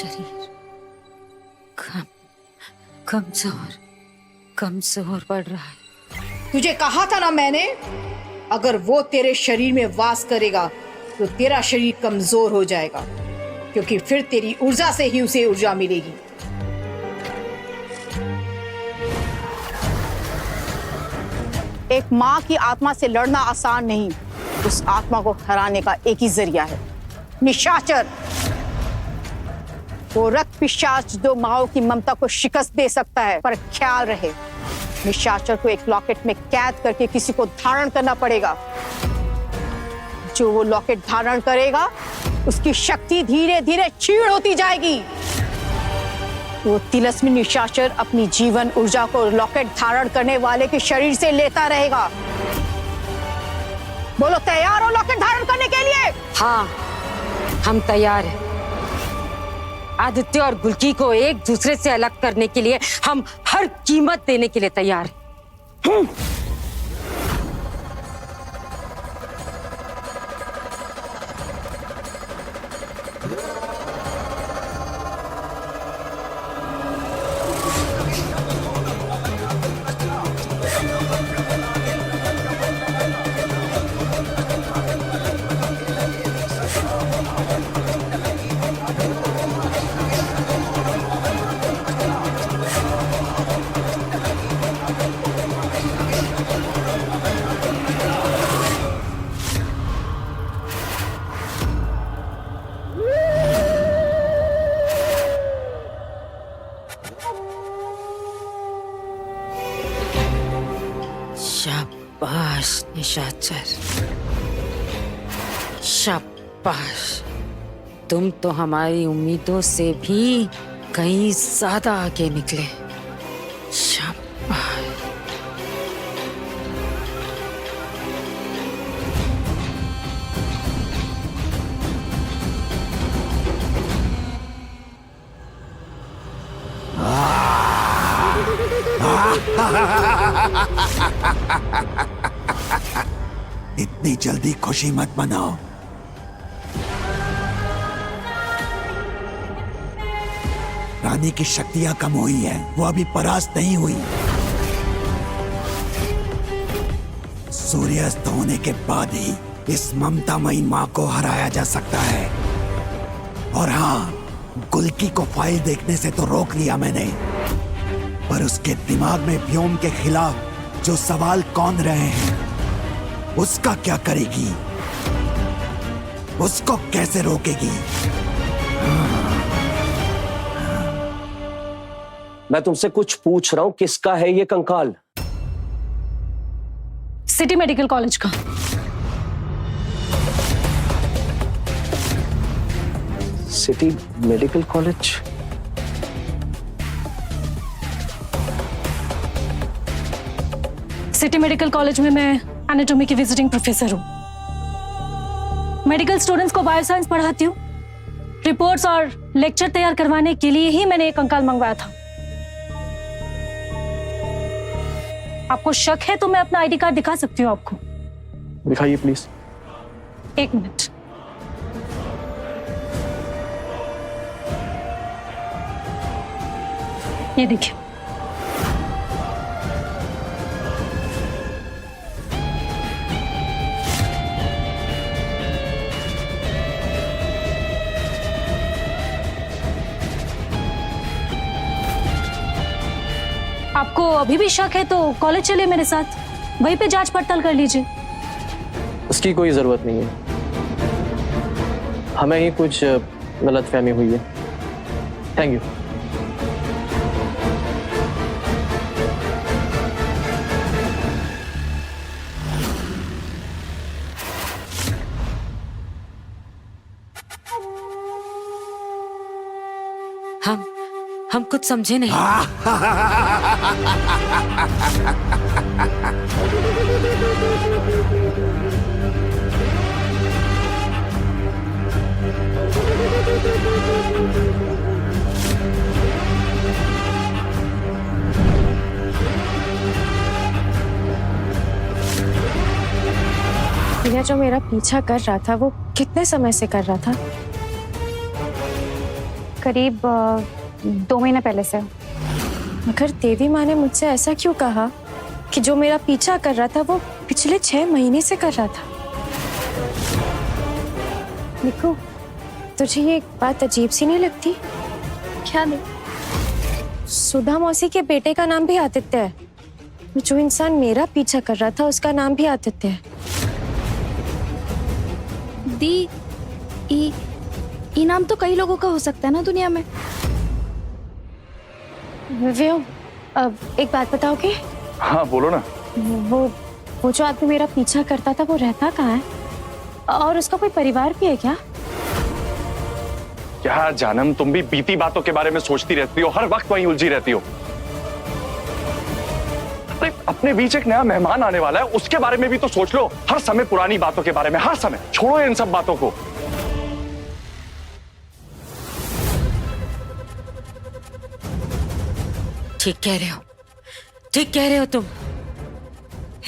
शरीर कम कमजोर कमजोर पड़ रहा है। तुझे कहा था ना मैंने, अगर वो तेरे शरीर में वास करेगा तो तेरा शरीर कमजोर हो जाएगा, क्योंकि फिर तेरी ऊर्जा से ही उसे ऊर्जा मिलेगी। एक माँ की आत्मा से लड़ना आसान नहीं, उस आत्मा को हराने का एक ही जरिया है, निशाचर। वो रक्त पिशाच जो माओ की ममता को शिकस्त दे सकता है, पर ख्याल रहे निशाचर को एक लॉकेट में कैद करके किसी को धारण करना पड़ेगा। जो वो लॉकेट धारण करेगा उसकी शक्ति धीरे धीरे क्षीण होती जाएगी। वो तिलस्मी निशाचर अपनी जीवन ऊर्जा को लॉकेट धारण करने वाले के शरीर से लेता रहेगा। बोलो, तैयार हो लॉकेट धारण करने के लिए? हाँ, हम तैयार हैं। आदित्य और गुलकी को एक दूसरे से अलग करने के लिए हम हर कीमत देने के लिए तैयार हैं। शाबाश निशाचर, शाबाश। तुम तो हमारी उम्मीदों से भी कहीं ज्यादा आगे निकले। शाबाश। इतनी जल्दी खुशी मत मनाओ। रानी की शक्तियां कम हुई हैं, वो अभी परास्त नहीं हुई। सूर्यास्त होने के बाद ही इस ममतामयी मां को हराया जा सकता है। और हाँ, गुलकी को फाइल देखने से तो रोक लिया मैंने, पर उसके दिमाग में व्योम के खिलाफ जो सवाल कौंध रहे हैं उसका क्या करेगी? उसको कैसे रोकेगी? मैं तुमसे कुछ पूछ रहा हूं, किसका है ये कंकाल? सिटी मेडिकल कॉलेज का। City medical college? City medical college में मैं एनाटॉमी की विजिटिंग प्रोफेसर हूँ। मेडिकल स्टूडेंट्स को बायोसाइंस पढ़ाती हूँ। रिपोर्ट्स और लेक्चर तैयार करवाने के लिए ही मैंने एक कंकाल मंगवाया था। आपको शक है तो मैं अपना आईडी कार्ड दिखा सकती हूँ आपको। दिखाइए प्लीज। एक मिनट। ये देखिए। आपको अभी भी शक है तो कॉलेज चलिए मेरे साथ, वहीं पे जांच पड़ताल कर लीजिए। उसकी कोई जरूरत नहीं है, हमें ही कुछ गलतफहमी हुई है। Thank you. हम कुछ समझे नहीं। यह जो मेरा पीछा कर रहा था वो कितने समय से कर रहा था? करीब 2 महीने पहले से। मगर देवी माँ ने मुझसे ऐसा क्यों कहा कि जो मेरा पीछा कर रहा था वो पिछले 6 महीने से कर रहा था? निकू, तुझे ये बात अजीब सी नहीं लगती? क्या नहीं? सुधा मौसी के बेटे का नाम भी आदित्य है। जो इंसान मेरा पीछा कर रहा था उसका नाम भी आदित्य है। दी, ई नाम तो कई लोगों का हो सकता है ना दुनिया में। व्योम, अब एक बात बताओगे? हाँ बोलो ना। वो जो आदमी मेरा पीछा करता था वो रहता कहाँ है? और उसका कोई परिवार भी है क्या? क्या जानम, तुम भी बीती बातों के बारे में सोचती रहती हो, हर वक्त वहीं उलझी रहती हो। अपने बीच एक नया मेहमान आने वाला है, उसके बारे में भी तो सोच लो। हर समय पुरानी बातों के बारे में, हर समय। छोड़ो इन सब बातों को। ठीक कह रहे हो, ठीक कह रहे हो तुम।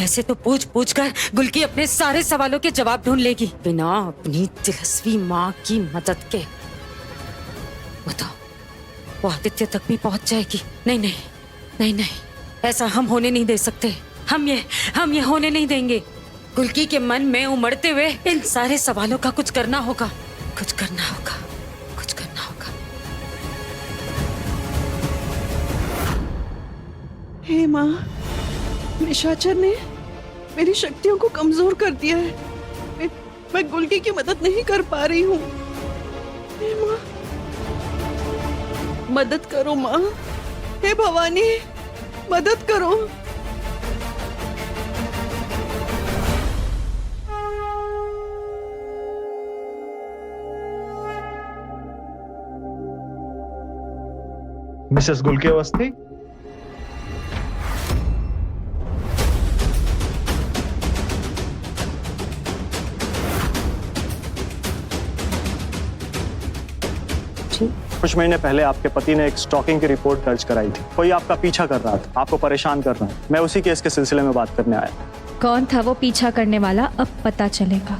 ऐसे तो पूछ पूछ कर गुल्की अपने सारे सवालों के जवाब ढूंढ लेगी बिना अपनी तिलस्वी माँ की मदद के। बताओ, वो आदित्य तक भी पहुंच जाएगी? नहीं नहीं नहीं नहीं, ऐसा हम होने नहीं दे सकते। हम ये होने नहीं देंगे। गुल्की के मन में उमड़ते हुए इन सारे सवालों का कुछ करना होगा, कुछ करना होगा, कुछ करना होगा। हे माँ, निशाचर ने मेरी शक्तियों को कमजोर कर दिया है। मैं गुल्की की मदद नहीं कर पा रही हूँ। हे माँ, मदद करो माँ। हे भवानी, मदद करो। मिसेस गुल्की अवस्थी, कुछ महीने पहले आपके पति ने एक स्टॉकिंग की रिपोर्ट दर्ज कराई थी। कोई आपका पीछा कर रहा था, आपको परेशान कर रहा है। मैं उसी केस के सिलसिले में बात करने आया। कौन था वो पीछा करने वाला, अब पता चलेगा।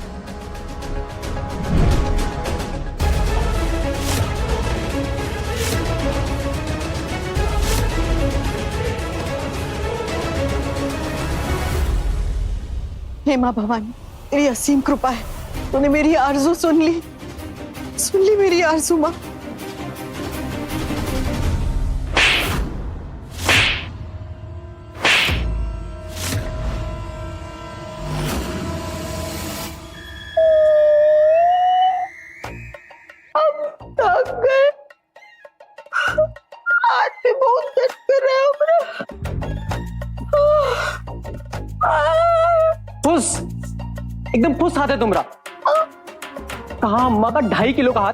हे माँ भवानी, तेरी असीम कृपा है। तूने मेरी आरज़ू सुन ली मेरी आरज़ू माँ। फुस, एकदम फुस हाथ है तुम्हारा। कहाँ अम्मा का 2.5 किलो का हाथ,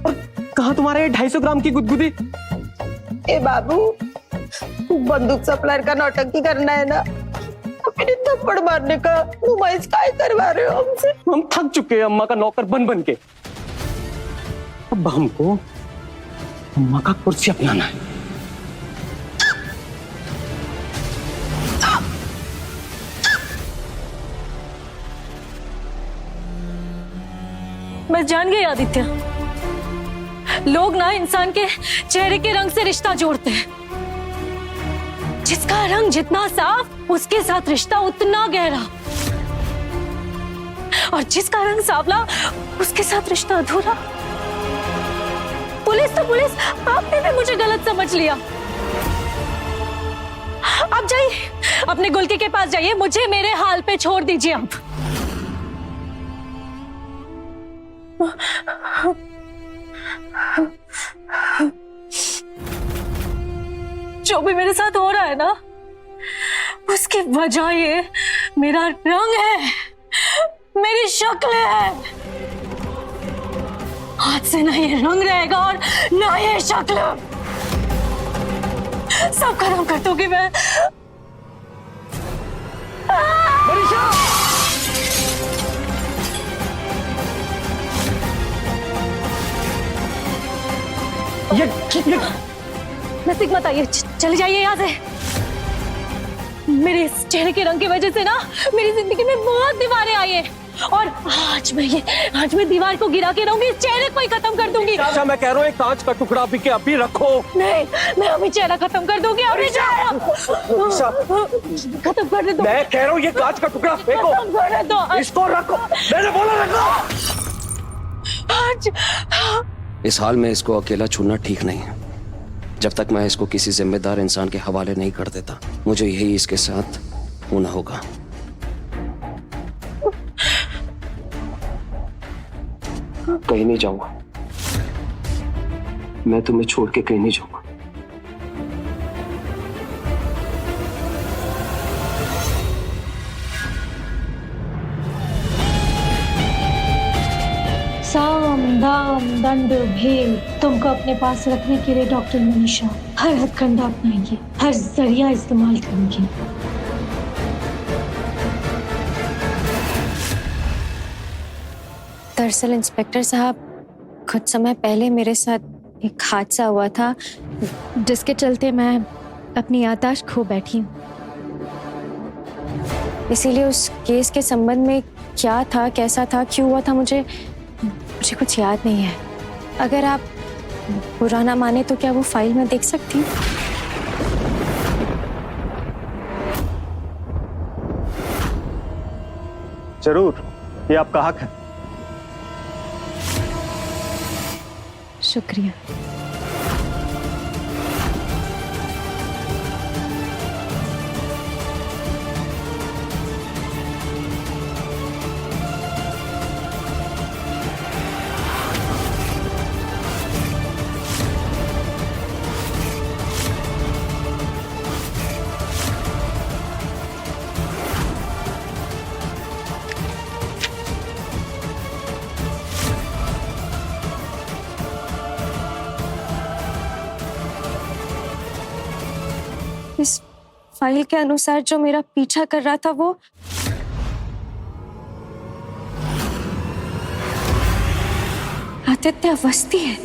और कहाँ तुम्हारा ये 250 ग्राम की गुदगुदी। ए बाबू, बंदूक सप्लायर का नौटंकी करना है ना, मेरे थप्पड़ मारने का नुमाइश काय करवा रहे हो हमसे? हम थक चुके हैं अम्मा का नौकर बन बन के। अब हमको अम्मा का कुर्सी अपनाना है। मैं जान गई आदित्य, लोग ना इंसान के चेहरे के रंग से रिश्ता जोड़ते हैं। जिसका रंग जितना साफ, उसके साथ रिश्ता उतना गहरा, और जिसका रंग सांवला, उसके साथ रिश्ता अधूरा। पुलिस तो पुलिस, आपने भी मुझे गलत समझ लिया। आप जाइए, अपने गुल्की के पास जाइए, मुझे मेरे हाल पे छोड़ दीजिए आप। जो भी मेरे साथ हो रहा है ना, उसकी वजह ये मेरा रंग है, मेरी शक्ल है। आज से ना ये रंग रहेगा और ना ये शक्ल। सब खत्म कर दूंगी मैं। ये नसीब मत आइए, चले जाइए यहाँ से। मेरे इस चेहरे के रंग की वजह से ना मेरी जिंदगी में बहुत दीवारें आई हैं, और आज मैं दीवार को गिरा के रहूंगी, इस चेहरे को ही खत्म कर दूंगी। अच्छा मैं कह रहा हूँ एक कांच का टुकड़ा अभी के अभी रखो। नहीं, मैं अभी चेहरा खत्म कर दूंगी, अभी चेहरा खत्म कर दे दो। मैं कह रहा हूँ ये कांच का टुकड़ा फेंको, खत्म कर दो इसको रखो, मैंने बोला रखो। आज। इस हाल में इसको अकेला छोड़ना ठीक नहीं है। जब तक मैं इसको किसी जिम्मेदार इंसान के हवाले नहीं कर देता, मुझे यही इसके साथ होना होगा। कहीं नहीं जाऊंगा, मैं तुम्हें छोड़ के कहीं नहीं जाऊंगा। साम दाम दंड भेद तुमको अपने पास रखने के लिए डॉक्टर मनीषा हर हथकंडा अपनाएंगे, हर जरिया इस्तेमाल करेंगे। दरअसल इंस्पेक्टर साहब, कुछ समय पहले मेरे साथ एक हादसा हुआ था जिसके चलते मैं अपनी याददाश्त खो बैठी हूँ। इसीलिए उस केस के संबंध में क्या था, कैसा था, क्यों हुआ था, मुझे कुछ याद नहीं है। अगर आप बुरा ना माने तो क्या वो फाइल में देख सकती हूँ? जरूर, ये आपका हक है। शुक्रिया। इस फाइल के अनुसार जो मेरा पीछा कर रहा था वो आदित्य अवस्थी है।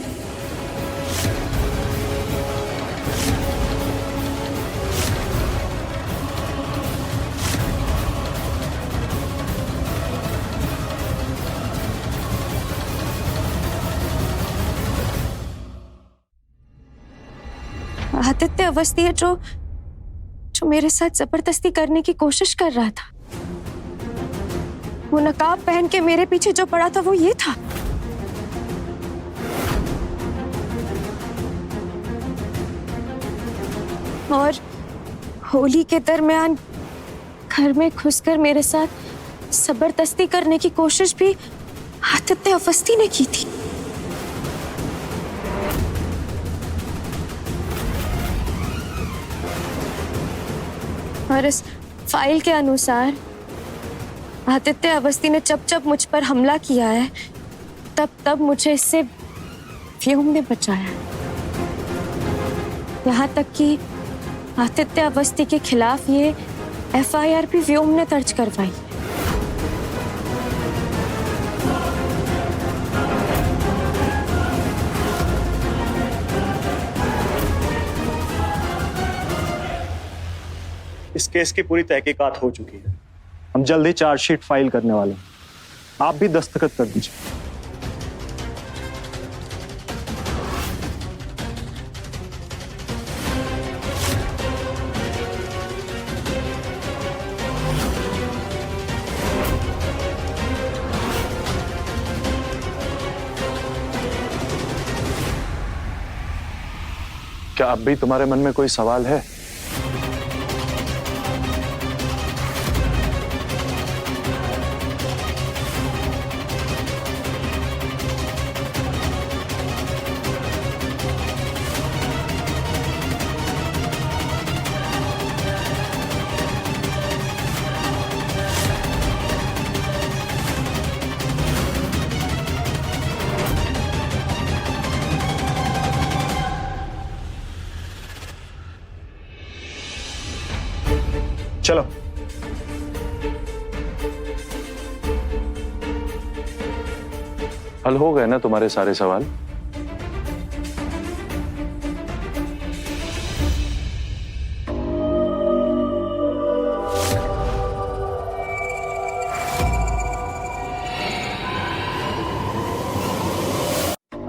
आदित्य अवस्थी है जो मेरे साथ जबरदस्ती करने की कोशिश कर रहा था। वो नकाब पहन के मेरे पीछे जो पड़ा था वो ये था। और होली के दरमियान घर में घुसकर मेरे साथ जबरदस्ती करने की कोशिश भी आदित्य अवस्थी ने की थी। और इस फाइल के अनुसार आदित्य अवस्थी ने जब मुझ पर हमला किया है तब मुझे इससे व्योम ने बचाया। यहाँ तक कि आदित्य अवस्थी के खिलाफ ये FIR भी व्योम ने दर्ज करवाई। इस केस की पूरी तहकीकात हो चुकी है। हम जल्द ही चार्जशीट फाइल करने वाले हैं। आप भी दस्तखत कर दीजिए। क्या अब भी तुम्हारे मन में कोई सवाल है? चलो। हल हो गए ना तुम्हारे सारे सवाल?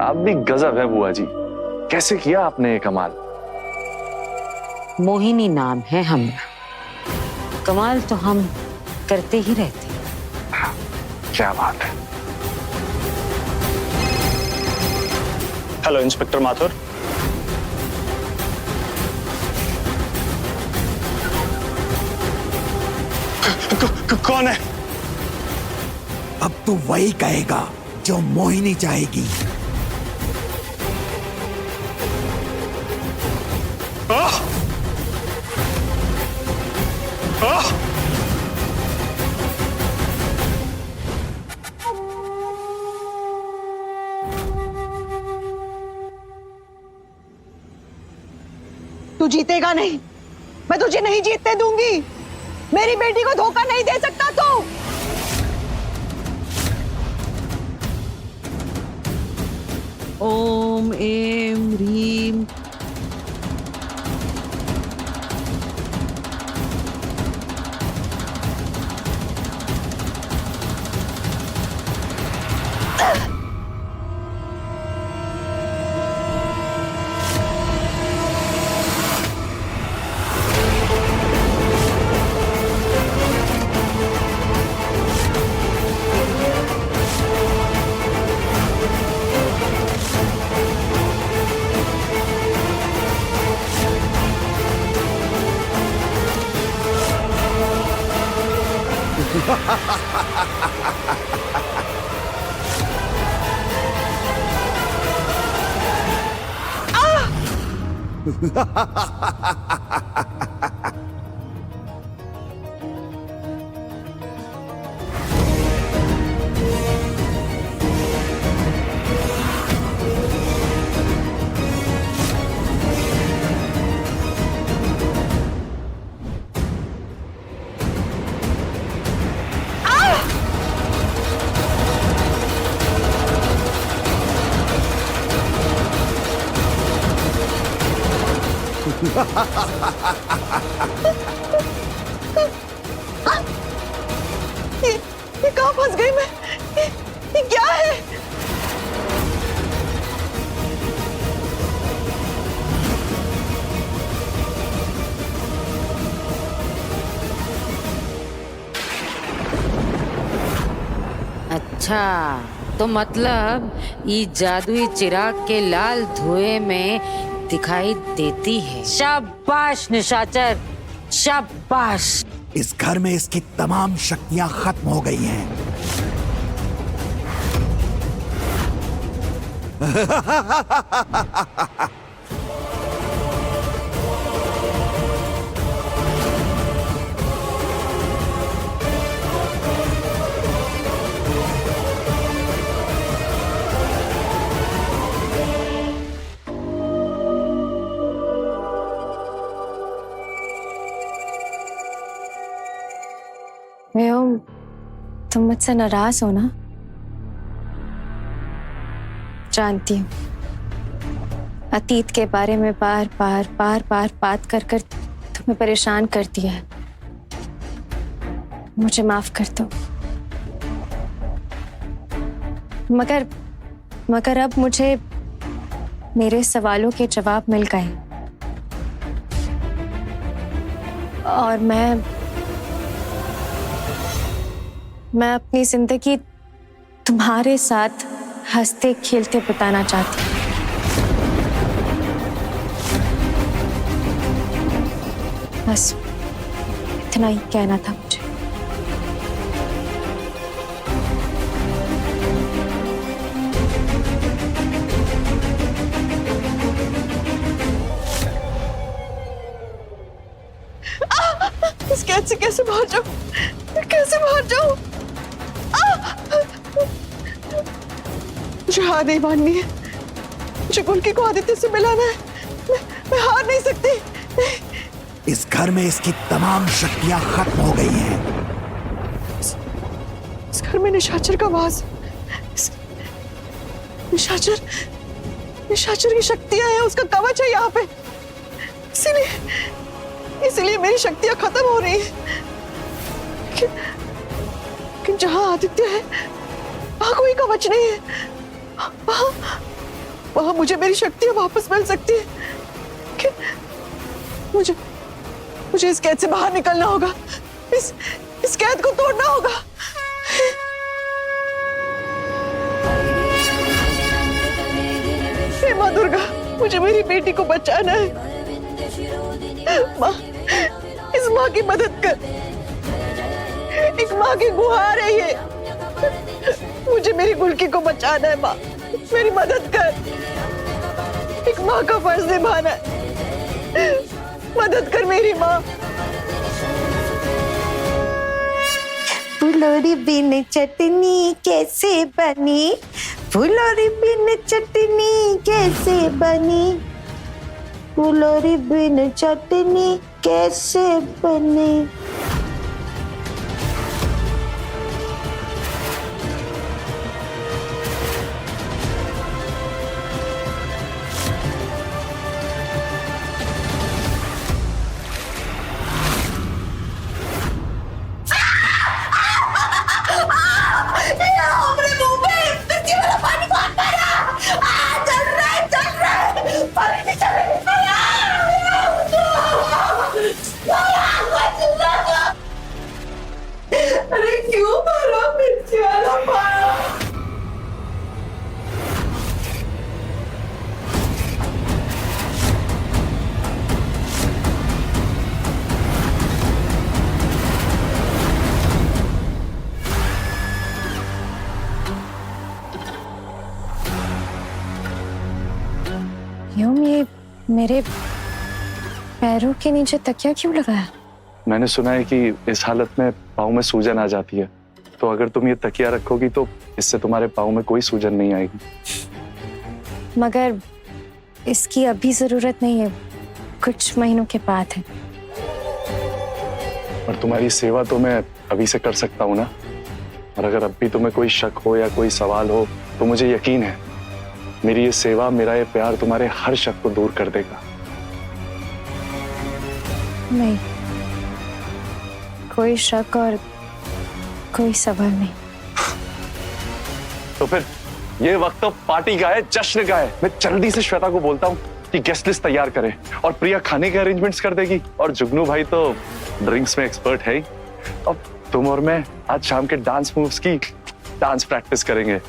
आप भी गजब है बुआ जी, कैसे किया आपने ये कमाल। मोहिनी नाम है हमरा, कमाल तो हम करते ही रहते हैं। क्या बात है। Hello inspector Mathur. कौन है? अब तू वही कहेगा जो मोहिनी चाहेगी। तू जीतेगा नहीं, मैं तुझे नहीं जीतने दूंगी। मेरी बेटी को धोखा नहीं दे सकता तू। ओम एम ह्रीम। ये कहाँ फंस गई मैं? ये क्या है? अच्छा, तो मतलब ये जादुई चिराग के लाल धुएं में दिखाई देती है। शाबाश निशाचर, शाबाश। इस घर में इसकी तमाम शक्तियां खत्म हो गई हैं। व्योम, तुम मुझसे नाराज हो ना? जानती हूँ, अतीत के बारे में बार बार बात कर कर तुम्हें परेशान कर दिया है। मुझे माफ कर दो। मगर अब मुझे मेरे सवालों के जवाब मिल गए और मैं अपनी जिंदगी तुम्हारे साथ हंसते खेलते बिताना चाहती हूँ। बस इतना ही कहना था मुझे। इस कैद से कैसे बाहर जाऊं? कैसे बाहर जाऊं? मुझे हार नहीं माननी है। मुझे गुल्की को आदित्य से मिलाना है। मैं हार नहीं सकती। इस घर में इसकी तमाम शक्तियां खत्म हो गई हैं। इस घर में निशाचर का वास। निशाचर की शक्तियां हैं, उसका कवच है यहाँ पे। इसीलिए मेरी शक्तियां खत्म हो रही हैं। लेकिन जहां आदित्य है वहां कोई कवच नहीं है। वहां मुझे मेरी शक्तियां वापस मिल सकती है। लेकिन मुझे इस कैद से बाहर निकलना होगा। इस कैद को तोड़ना होगा। हे माँ दुर्गा, मुझे मेरी बेटी को बचाना है। माँ, इस माँ की मदद कर। एक माँ की गुहार है ये। मुझे मेरी गुल्की को बचाना है माँ, मेरी मदद कर। एक माँ का फर्ज निभाना है। मदद कर मेरी माँ। फुलोरी बिन चटनी कैसे बनी, फुलोरी बिन चटनी कैसे बनी, फुलोरी बिन चटनी कैसे बनी। अरे क्यों मारा मिर्ची वाला मारा? ह्यूम, ये मेरे पैरों के नीचे तकिया क्यों लगाया? मैंने सुना है कि इस हालत में पाँव में सूजन आ जाती है, तो अगर तुम ये तकिया रखोगी तो इससे तुम्हारे पाँव में कोई सूजन नहीं आएगी। मगर इसकी अभी जरूरत नहीं है, कुछ महीनों के बाद है। और तुम्हारी सेवा तो मैं अभी से कर सकता हूँ ना। और अगर अब भी तुम्हें कोई शक हो या कोई सवाल हो तो मुझे यकीन है मेरी ये सेवा, मेरा ये प्यार तुम्हारे हर शक को दूर कर देगा। नहीं, कोई शक और कोई सवाल नहीं। तो फिर ये वक्त तो पार्टी का है, जश्न का है। मैं जल्दी से श्वेता को बोलता हूँ कि गेस्ट लिस्ट तैयार करे, और प्रिया खाने के अरेंजमेंट्स कर देगी, और जुगनू भाई तो ड्रिंक्स में एक्सपर्ट है ही। अब तुम और मैं आज शाम के डांस मूव्स की डांस प्रैक्टिस करेंगे।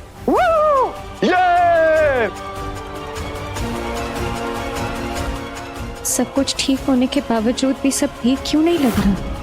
ये! सब कुछ ठीक होने के बावजूद भी सब ठीक क्यों नहीं लग रहा?